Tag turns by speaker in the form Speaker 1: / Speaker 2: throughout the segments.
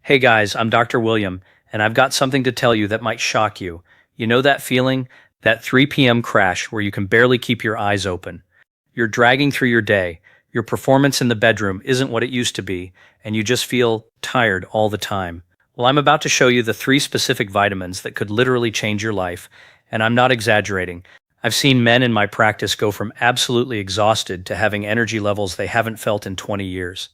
Speaker 1: Hey guys, I'm Dr. William, and I've got something to tell you that might shock you. You know that feeling? That 3 p.m. crash where you can barely keep your eyes open. You're dragging through your day, your performance in the bedroom isn't what it used to be, and you just feel tired all the time. Well, I'm about to show you the 3 specific vitamins that could literally change your life, and I'm not exaggerating. I've seen men in my practice go from absolutely exhausted to having energy levels they haven't felt in 20 years.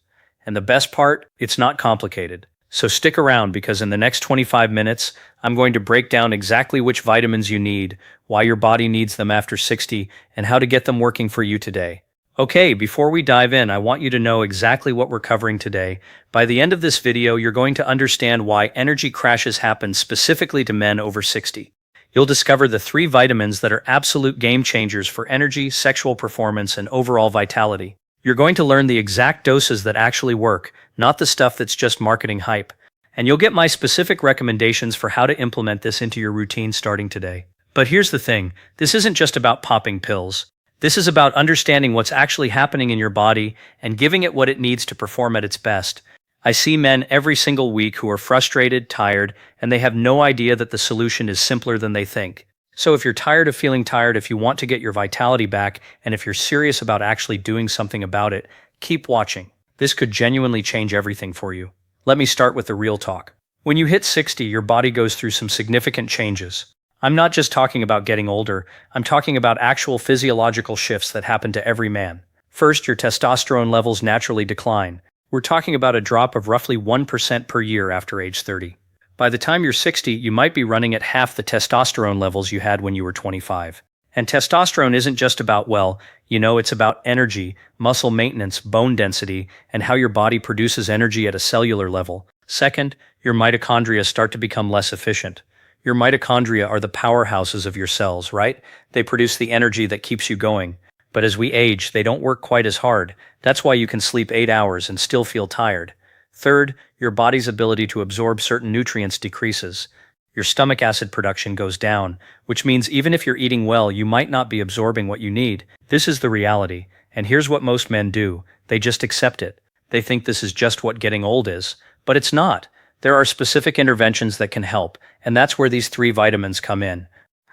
Speaker 1: And the best part, it's not complicated. So stick around because in the next 25 minutes, I'm going to break down exactly which vitamins you need, why your body needs them after 60, and how to get them working for you today. Okay, before we dive in, I want you to know exactly what we're covering today. By the end of this video, you're going to understand why energy crashes happen specifically to men over 60. You'll discover the 3 vitamins that are absolute game changers for energy, sexual performance, and overall vitality. You're going to learn the exact doses that actually work, not the stuff that's just marketing hype. And you'll get my specific recommendations for how to implement this into your routine starting today. But here's the thing, this isn't just about popping pills. This is about understanding what's actually happening in your body and giving it what it needs to perform at its best. I see men every single week who are frustrated, tired, and they have no idea that the solution is simpler than they think. So if you're tired of feeling tired, if you want to get your vitality back, and if you're serious about actually doing something about it, keep watching. This could genuinely change everything for you. Let me start with the real talk. When you hit 60, your body goes through some significant changes. I'm not just talking about getting older, I'm talking about actual physiological shifts that happen to every man. First, your testosterone levels naturally decline. We're talking about a drop of roughly 1% per year after age 30. By the time you're 60, you might be running at half the testosterone levels you had when you were 25. And testosterone isn't just about, it's about energy, muscle maintenance, bone density, and how your body produces energy at a cellular level. Second, your mitochondria start to become less efficient. Your mitochondria are the powerhouses of your cells, right? They produce the energy that keeps you going. But as we age, they don't work quite as hard. That's why you can sleep 8 hours and still feel tired. Third, your body's ability to absorb certain nutrients decreases. Your stomach acid production goes down, which means even if you're eating well, you might not be absorbing what you need. This is the reality, and here's what most men do. They just accept it. They think this is just what getting old is, but it's not. There are specific interventions that can help, and that's where these 3 vitamins come in.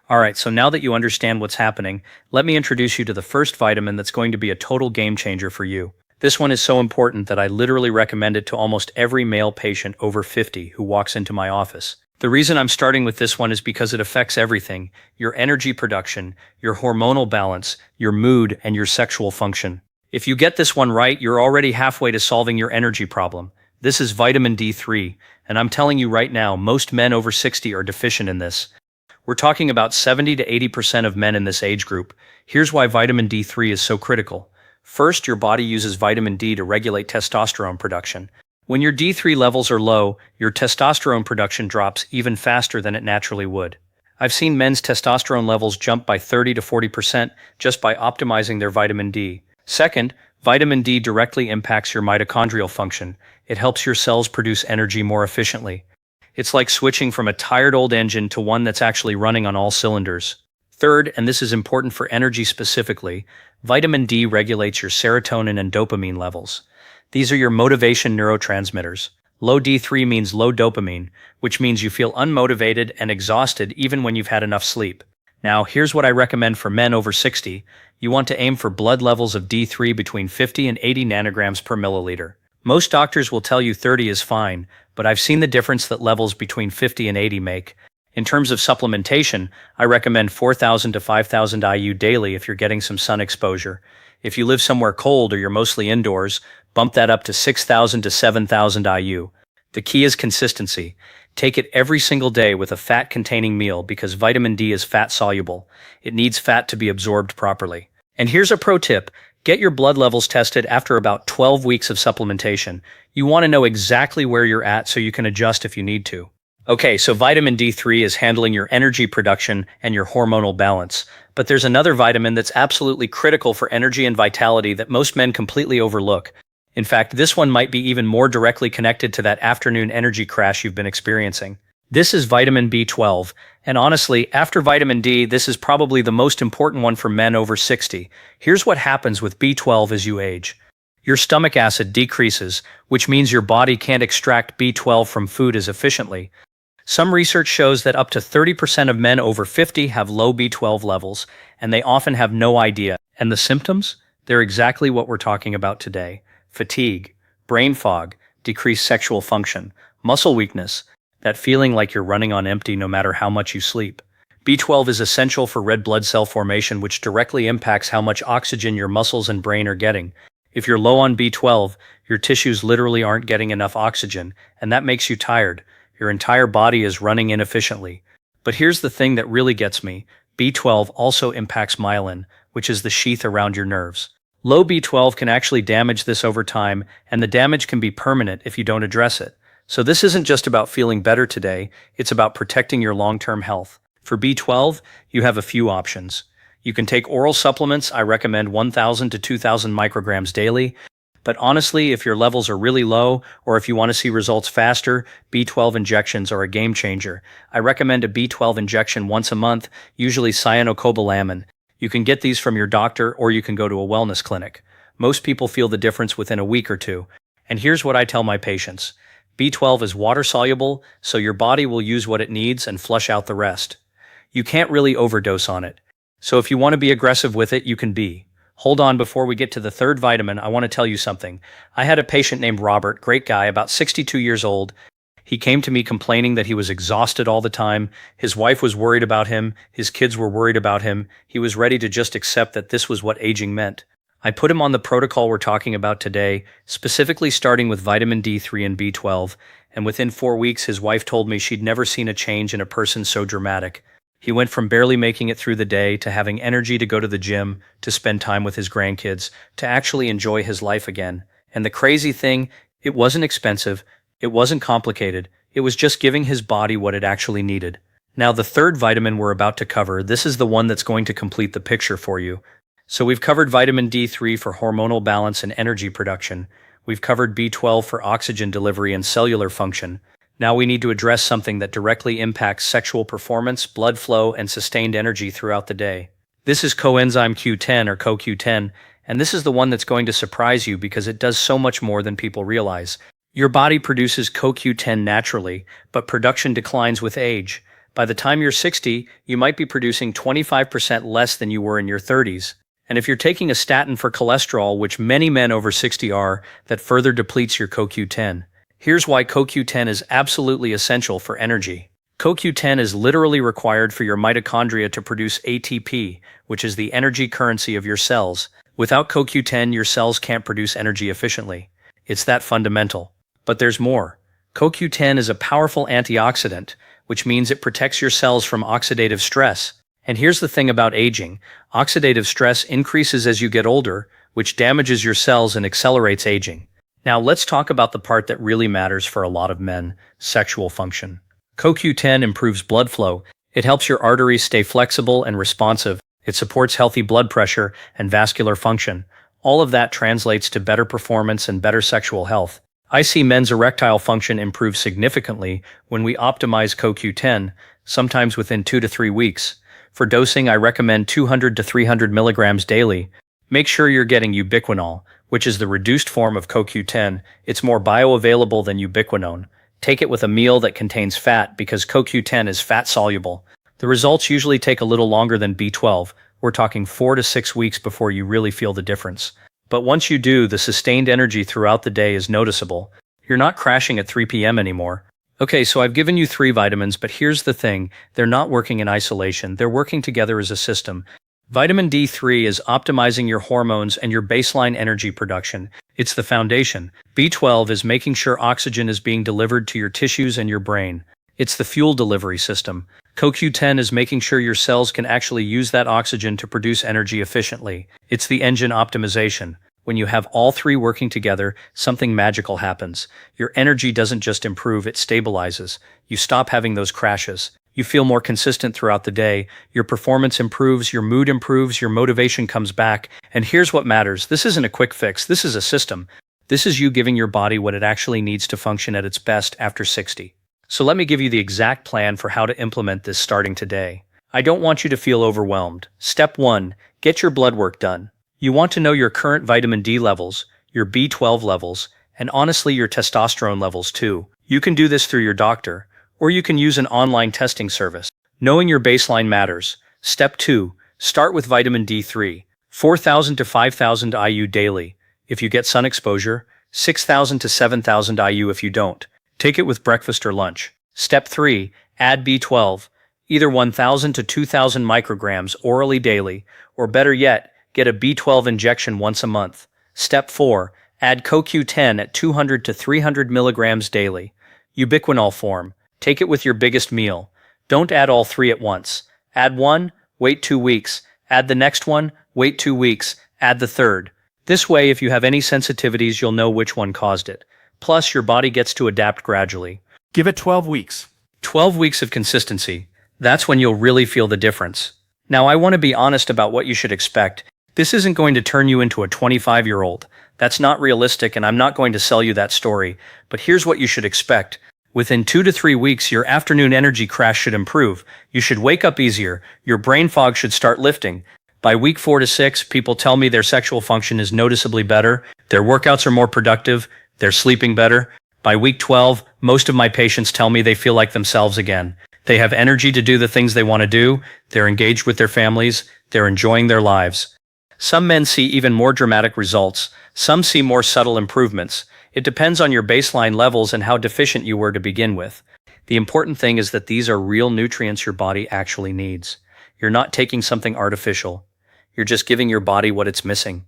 Speaker 1: Alright, so now that you understand what's happening, let me introduce you to the first vitamin that's going to be a total game changer for you. This one is so important that I literally recommend it to almost every male patient over 50 who walks into my office. The reason I'm starting with this one is because it affects everything: your energy production, your hormonal balance, your mood, and your sexual function. If you get this one right, you're already halfway to solving your energy problem. This is vitamin D3, and I'm telling you right now, most men over 60 are deficient in this. We're talking about 70 to 80% of men in this age group. Here's why vitamin D3 is so critical. First, your body uses vitamin D to regulate testosterone production. When your D3 levels are low, your testosterone production drops even faster than it naturally would. I've seen men's testosterone levels jump by 30 to 40% just by optimizing their vitamin D. Second, vitamin D directly impacts your mitochondrial function. It helps your cells produce energy more efficiently. It's like switching from a tired old engine to one that's actually running on all cylinders. Third, and this is important for energy specifically, vitamin D regulates your serotonin and dopamine levels. These are your motivation neurotransmitters. Low D3 means low dopamine, which means you feel unmotivated and exhausted even when you've had enough sleep. Now, here's what I recommend for men over 60. You want to aim for blood levels of D3 between 50 and 80 nanograms per milliliter. Most doctors will tell you 30 is fine, but I've seen the difference that levels between 50 and 80 make. In terms of supplementation, I recommend 4,000 to 5,000 IU daily if you're getting some sun exposure. If you live somewhere cold or you're mostly indoors, bump that up to 6,000 to 7,000 IU. The key is consistency. Take it every single day with a fat-containing meal because vitamin D is fat-soluble. It needs fat to be absorbed properly. And here's a pro tip. Get your blood levels tested after about 12 weeks of supplementation. You want to know exactly where you're at so you can adjust if you need to. Okay, so vitamin D3 is handling your energy production and your hormonal balance. But there's another vitamin that's absolutely critical for energy and vitality that most men completely overlook. In fact, this one might be even more directly connected to that afternoon energy crash you've been experiencing. This is vitamin B12, and honestly, after vitamin D, this is probably the most important one for men over 60. Here's what happens with B12 as you age. Your stomach acid decreases, which means your body can't extract B12 from food as efficiently. Some research shows that up to 30% of men over 50 have low B12 levels, and they often have no idea. And the symptoms? They're exactly what we're talking about today. Fatigue, brain fog, decreased sexual function, muscle weakness, that feeling like you're running on empty no matter how much you sleep. B12 is essential for red blood cell formation, which directly impacts how much oxygen your muscles and brain are getting. If you're low on B12, your tissues literally aren't getting enough oxygen, and that makes you tired. Your entire body is running inefficiently. But here's the thing that really gets me. B12 also impacts myelin, which is the sheath around your nerves. Low B12 can actually damage this over time, and the damage can be permanent if you don't address it. So this isn't just about feeling better today, it's about protecting your long-term health. For B12, you have a few options. You can take oral supplements. I recommend 1,000 to 2,000 micrograms daily. But honestly, if your levels are really low, or if you want to see results faster, B12 injections are a game changer. I recommend a B12 injection once a month, usually cyanocobalamin. You can get these from your doctor, or you can go to a wellness clinic. Most people feel the difference within a week or two. And here's what I tell my patients. B12 is water-soluble, so your body will use what it needs and flush out the rest. You can't really overdose on it. So if you want to be aggressive with it, you can be. Hold on, before we get to the third vitamin, I want to tell you something. I had a patient named Robert, great guy, about 62 years old. He came to me complaining that he was exhausted all the time. His wife was worried about him. His kids were worried about him. He was ready to just accept that this was what aging meant. I put him on the protocol we're talking about today, specifically starting with vitamin D3 and B12, and within 4 weeks his wife told me she'd never seen a change in a person so dramatic. He went from barely making it through the day to having energy to go to the gym, to spend time with his grandkids, to actually enjoy his life again. And the crazy thing, it wasn't expensive, it wasn't complicated, it was just giving his body what it actually needed. Now the third vitamin we're about to cover, this is the one that's going to complete the picture for you. So we've covered vitamin D3 for hormonal balance and energy production. We've covered B12 for oxygen delivery and cellular function. Now we need to address something that directly impacts sexual performance, blood flow, and sustained energy throughout the day. This is coenzyme Q10 or CoQ10, and this is the one that's going to surprise you because it does so much more than people realize. Your body produces CoQ10 naturally, but production declines with age. By the time you're 60, you might be producing 25% less than you were in your 30s. And if you're taking a statin for cholesterol, which many men over 60 are, that further depletes your CoQ10. Here's why CoQ10 is absolutely essential for energy. CoQ10 is literally required for your mitochondria to produce ATP, which is the energy currency of your cells. Without CoQ10, your cells can't produce energy efficiently. It's that fundamental. But there's more. CoQ10 is a powerful antioxidant, which means it protects your cells from oxidative stress. And here's the thing about aging. Oxidative stress increases as you get older, which damages your cells and accelerates aging. Now let's talk about the part that really matters for a lot of men, sexual function. CoQ10 improves blood flow. It helps your arteries stay flexible and responsive. It supports healthy blood pressure and vascular function. All of that translates to better performance and better sexual health. I see men's erectile function improve significantly when we optimize CoQ10, sometimes within 2 to 3 weeks. For dosing, I recommend 200 to 300 milligrams daily. Make sure you're getting ubiquinol, which is the reduced form of CoQ10. It's more bioavailable than ubiquinone. Take it with a meal that contains fat because CoQ10 is fat-soluble. The results usually take a little longer than B12. We're talking 4 to 6 weeks before you really feel the difference. But once you do, the sustained energy throughout the day is noticeable. You're not crashing at 3 p.m. anymore. Okay, so I've given you 3 vitamins, but here's the thing. They're not working in isolation. They're working together as a system. Vitamin D3 is optimizing your hormones and your baseline energy production. It's the foundation. B12 is making sure oxygen is being delivered to your tissues and your brain. It's the fuel delivery system. CoQ10 is making sure your cells can actually use that oxygen to produce energy efficiently. It's the engine optimization. When you have all 3 working together, something magical happens. Your energy doesn't just improve, it stabilizes. You stop having those crashes. You feel more consistent throughout the day, your performance improves, your mood improves, your motivation comes back, and here's what matters. This isn't a quick fix, this is a system. This is you giving your body what it actually needs to function at its best after 60. So let me give you the exact plan for how to implement this starting today. I don't want you to feel overwhelmed. Step 1. Get your blood work done. You want to know your current vitamin D levels. your B12 levels, and honestly your testosterone levels too. You can do this through your doctor, or you can use an online testing service. Knowing your baseline matters. Step 2. Start with vitamin D3, 4,000 to 5,000 IU daily. If you get sun exposure, 6,000 to 7,000 IU if you don't. Take it with breakfast or lunch. Step 3. Add B12, either 1,000 to 2,000 micrograms orally daily, or better yet, get a B12 injection once a month. Step 4. Add CoQ10 at 200 to 300 milligrams daily. Ubiquinol form. Take it with your biggest meal. Don't add all three at once. Add one, wait 2 weeks. Add the next one, wait 2 weeks. Add the third. This way, if you have any sensitivities, you'll know which one caused it. Plus, your body gets to adapt gradually.
Speaker 2: Give it 12 weeks.
Speaker 1: 12 weeks of consistency. That's when you'll really feel the difference. Now, I want to be honest about what you should expect. This isn't going to turn you into a 25-year-old. That's not realistic, and I'm not going to sell you that story. But here's what you should expect. Within 2 to 3 weeks, your afternoon energy crash should improve. You should wake up easier. Your brain fog should start lifting. By week 4 to 6, people tell me their sexual function is noticeably better. Their workouts are more productive. They're sleeping better. By week 12, most of my patients tell me they feel like themselves again. They have energy to do the things they want to do. They're engaged with their families. They're enjoying their lives. Some men see even more dramatic results. Some see more subtle improvements. It depends on your baseline levels and how deficient you were to begin with. The important thing is that these are real nutrients your body actually needs. You're not taking something artificial. You're just giving your body what it's missing.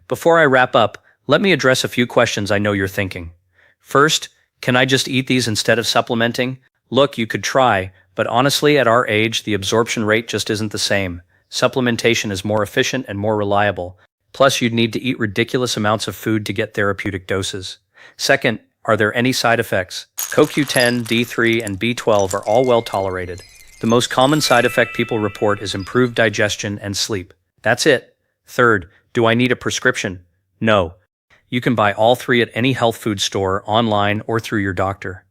Speaker 1: Before I wrap up, let me address a few questions I know you're thinking. First, can I just eat these instead of supplementing? Look, you could try, but honestly, at our age, the absorption rate just isn't the same. Supplementation is more efficient and more reliable. Plus, you'd need to eat ridiculous amounts of food to get therapeutic doses. Second, are there any side effects? CoQ10, D3, and B12 are all well tolerated. The most common side effect people report is improved digestion and sleep. That's it. Third, do I need a prescription? No. You can buy all three at any health food store, online, or through your doctor.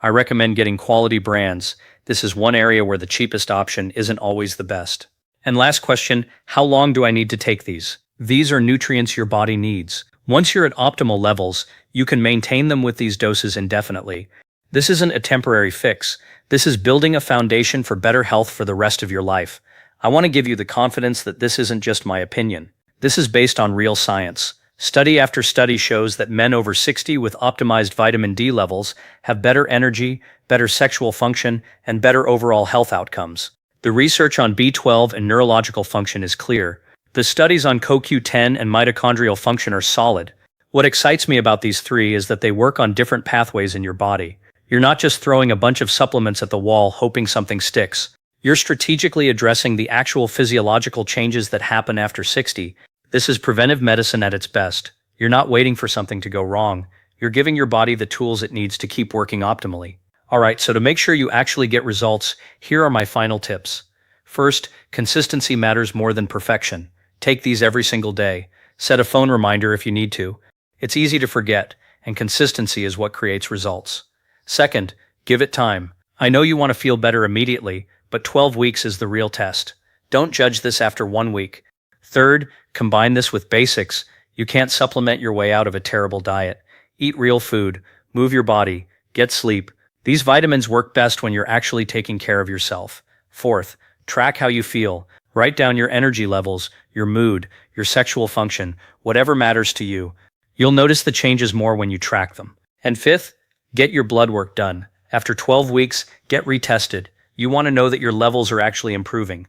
Speaker 1: I recommend getting quality brands. This is one area where the cheapest option isn't always the best. And last question, how long do I need to take these? These are nutrients your body needs. Once you're at optimal levels, you can maintain them with these doses indefinitely. This isn't a temporary fix. This is building a foundation for better health for the rest of your life. I want to give you the confidence that this isn't just my opinion. This is based on real science. Study after study shows that men over 60 with optimized vitamin D levels have better energy, better sexual function, and better overall health outcomes. The research on B12 and neurological function is clear. The studies on CoQ10 and mitochondrial function are solid. What excites me about these three is that they work on different pathways in your body. You're not just throwing a bunch of supplements at the wall hoping something sticks. You're strategically addressing the actual physiological changes that happen after 60. This is preventive medicine at its best. You're not waiting for something to go wrong. You're giving your body the tools it needs to keep working optimally. Alright, so to make sure you actually get results, here are my final tips. First, consistency matters more than perfection. Take these every single day. Set a phone reminder if you need to. It's easy to forget, and consistency is what creates results. Second, give it time. I know you want to feel better immediately, but 12 weeks is the real test. Don't judge this after 1 week. Third, combine this with basics. You can't supplement your way out of a terrible diet. Eat real food, move your body, get sleep. These vitamins work best when you're actually taking care of yourself. Fourth, track how you feel. Write down your energy levels, your mood, your sexual function, whatever matters to you. You'll notice the changes more when you track them. And fifth, get your blood work done. After 12 weeks, get retested. You want to know that your levels are actually improving.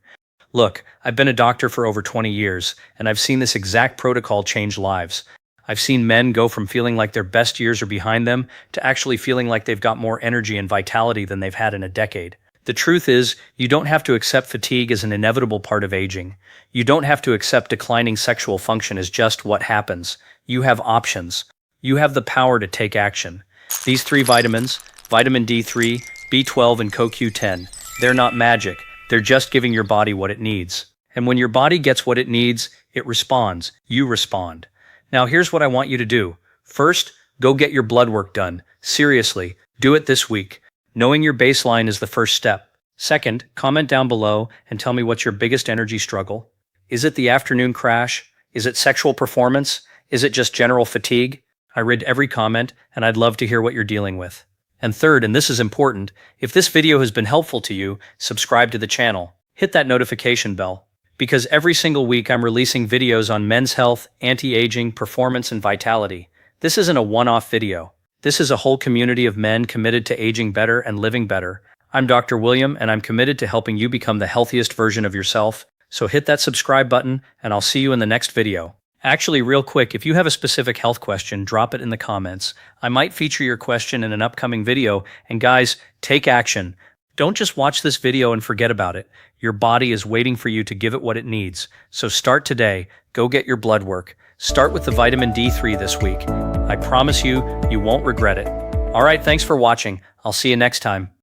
Speaker 1: Look, I've been a doctor for over 20 years, and I've seen this exact protocol change lives. I've seen men go from feeling like their best years are behind them to actually feeling like they've got more energy and vitality than they've had in a decade. The truth is, you don't have to accept fatigue as an inevitable part of aging. You don't have to accept declining sexual function as just what happens. You have options. You have the power to take action. These three vitamins, vitamin D3, B12, and CoQ10, they're not magic. They're just giving your body what it needs. And when your body gets what it needs, it responds. You respond. Now here's what I want you to do. First, go get your blood work done. Seriously, do it this week. Knowing your baseline is the first step. Second, comment down below and tell me what's your biggest energy struggle. Is it the afternoon crash? Is it sexual performance? Is it just general fatigue? I read every comment, and I'd love to hear what you're dealing with. And third, and this is important, if this video has been helpful to you, subscribe to the channel. Hit that notification bell. Because every single week I'm releasing videos on men's health, anti-aging, performance, and vitality. This isn't a one-off video. This is a whole community of men committed to aging better and living better. I'm Dr. William, and I'm committed to helping you become the healthiest version of yourself. So hit that subscribe button, and I'll see you in the next video. Actually, real quick, if you have a specific health question, drop it in the comments. I might feature your question in an upcoming video. And guys, take action. Don't just watch this video and forget about it. Your body is waiting for you to give it what it needs. So start today. Go get your blood work. Start with the vitamin D3 this week. I promise you, you won't regret it. All right, thanks for watching. I'll see you next time.